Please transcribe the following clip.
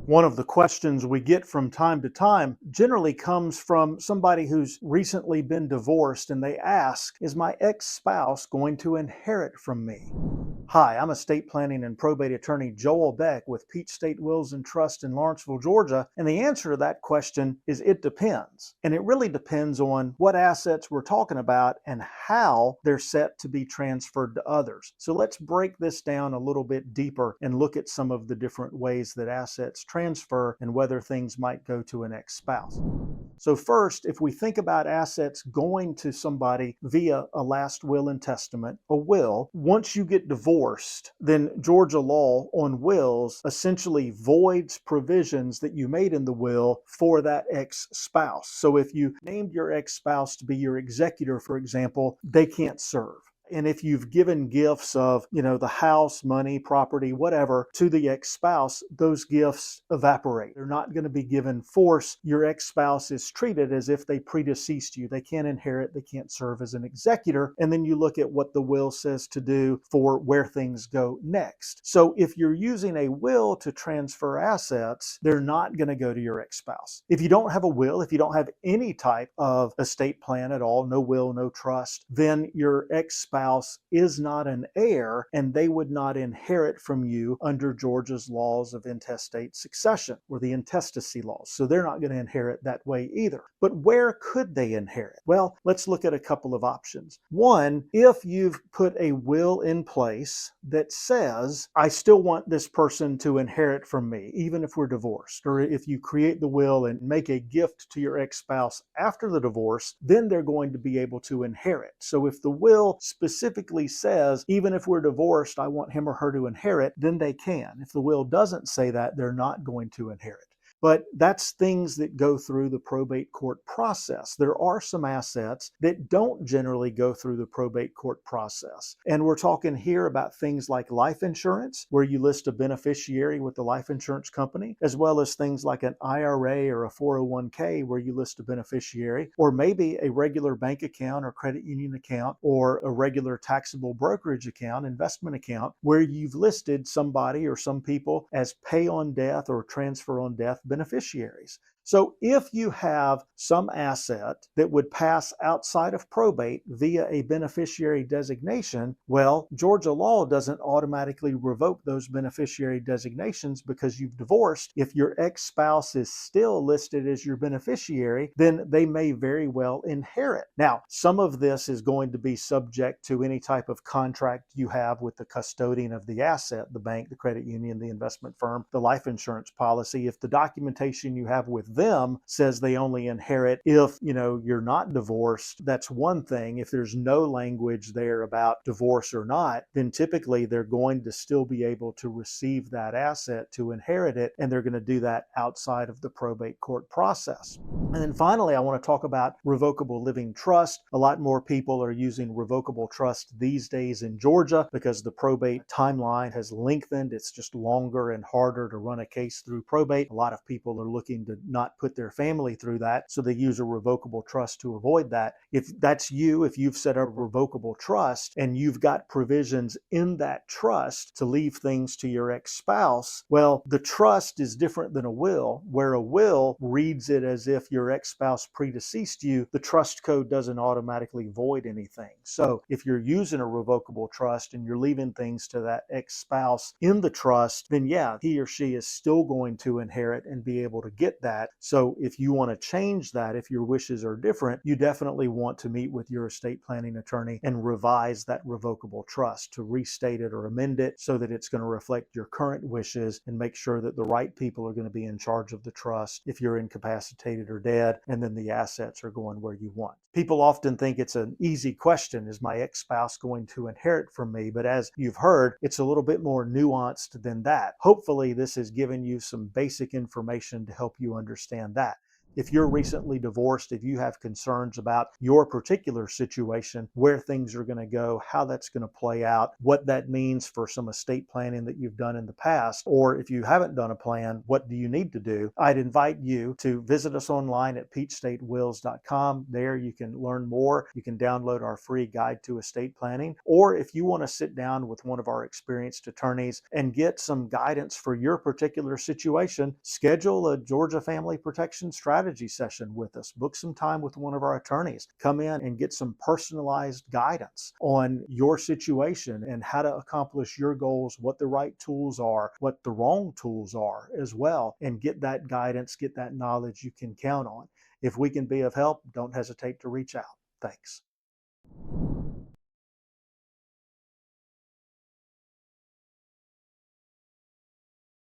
One of the questions we get from time to time generally comes from somebody who's recently been divorced, and they ask, is my ex-spouse going to inherit from me? Hi, I'm estate planning and probate attorney Joel Beck with Peach State Wills and Trust in Lawrenceville, Georgia. And the answer to that question is it depends. And it really depends on what assets we're talking about and how they're set to be transferred to others. So let's break this down a little bit deeper and look at some of the different ways that assets transfer and whether things might go to an ex-spouse. So first, if we think about assets going to somebody via a last will and testament, a will, once you get divorced, then Georgia law on wills essentially voids provisions that you made in the will for that ex-spouse. So if you named your ex-spouse to be your executor, for example, they can't serve. And if you've given gifts of, the house, money, property, whatever, to the ex-spouse, those gifts evaporate. They're not going to be given force. Your ex-spouse is treated as if they predeceased you. They can't inherit. They can't serve as an executor. And then you look at what the will says to do for where things go next. So if you're using a will to transfer assets, they're not going to go to your ex-spouse. If you don't have a will, if you don't have any type of estate plan at all, no will, no trust, then your ex-spouse is not an heir, and they would not inherit from you under Georgia's laws of intestate succession or the intestacy laws. So they're not going to inherit that way either. But where could they inherit? Well, let's look at a couple of options. One, if you've put a will in place that says, I still want this person to inherit from me, even if we're divorced, or if you create the will and make a gift to your ex-spouse after the divorce, then they're going to be able to inherit. So if the will specifically says, even if we're divorced, I want him or her to inherit, then they can. If the will doesn't say that, they're not going to inherit. But that's things that go through the probate court process. There are some assets that don't generally go through the probate court process. And we're talking here about things like life insurance, where you list a beneficiary with the life insurance company, as well as things like an IRA or a 401k where you list a beneficiary, or maybe a regular bank account or credit union account, or a regular taxable brokerage account, investment account, where you've listed somebody or some people as pay on death or transfer on death beneficiaries. So if you have some asset that would pass outside of probate via a beneficiary designation, well, Georgia law doesn't automatically revoke those beneficiary designations because you've divorced. If your ex-spouse is still listed as your beneficiary, then they may very well inherit. Now, some of this is going to be subject to any type of contract you have with the custodian of the asset, the bank, the credit union, the investment firm, the life insurance policy. If the documentation you have with them says they only inherit if, you're not divorced, that's one thing. If there's no language there about divorce or not, then typically they're going to still be able to receive that asset to inherit it, and they're going to do that outside of the probate court process. And then finally, I want to talk about revocable living trust. A lot more people are using revocable trust these days in Georgia because the probate timeline has lengthened. It's just longer and harder to run a case through probate. A lot of people are looking to not put their family through that, so they use a revocable trust to avoid that. If that's you, if you've set up a revocable trust and you've got provisions in that trust to leave things to your ex-spouse, well, the trust is different than a will. Where a will reads it as if your ex-spouse predeceased you, the trust code doesn't automatically void anything. So if you're using a revocable trust and you're leaving things to that ex-spouse in the trust, then yeah, he or she is still going to inherit and be able to get that. So if you want to change that, if your wishes are different, you definitely want to meet with your estate planning attorney and revise that revocable trust to restate it or amend it so that it's going to reflect your current wishes and make sure that the right people are going to be in charge of the trust if you're incapacitated or dead, and then the assets are going where you want. People often think it's an easy question, is my ex-spouse going to inherit from me? But as you've heard, it's a little bit more nuanced than that. Hopefully this has given you some basic information to help you understand that. If you're recently divorced, if you have concerns about your particular situation, where things are going to go, how that's going to play out, what that means for some estate planning that you've done in the past, or if you haven't done a plan, what do you need to do? I'd invite you to visit us online at peachstatewills.com. There you can learn more. You can download our free guide to estate planning, or if you want to sit down with one of our experienced attorneys and get some guidance for your particular situation, schedule a Georgia Family Protection Strategy session with us. Book some time with one of our attorneys. Come in and get some personalized guidance on your situation and how to accomplish your goals, what the right tools are, what the wrong tools are as well, and get that guidance, get that knowledge you can count on. If we can be of help, don't hesitate to reach out. Thanks.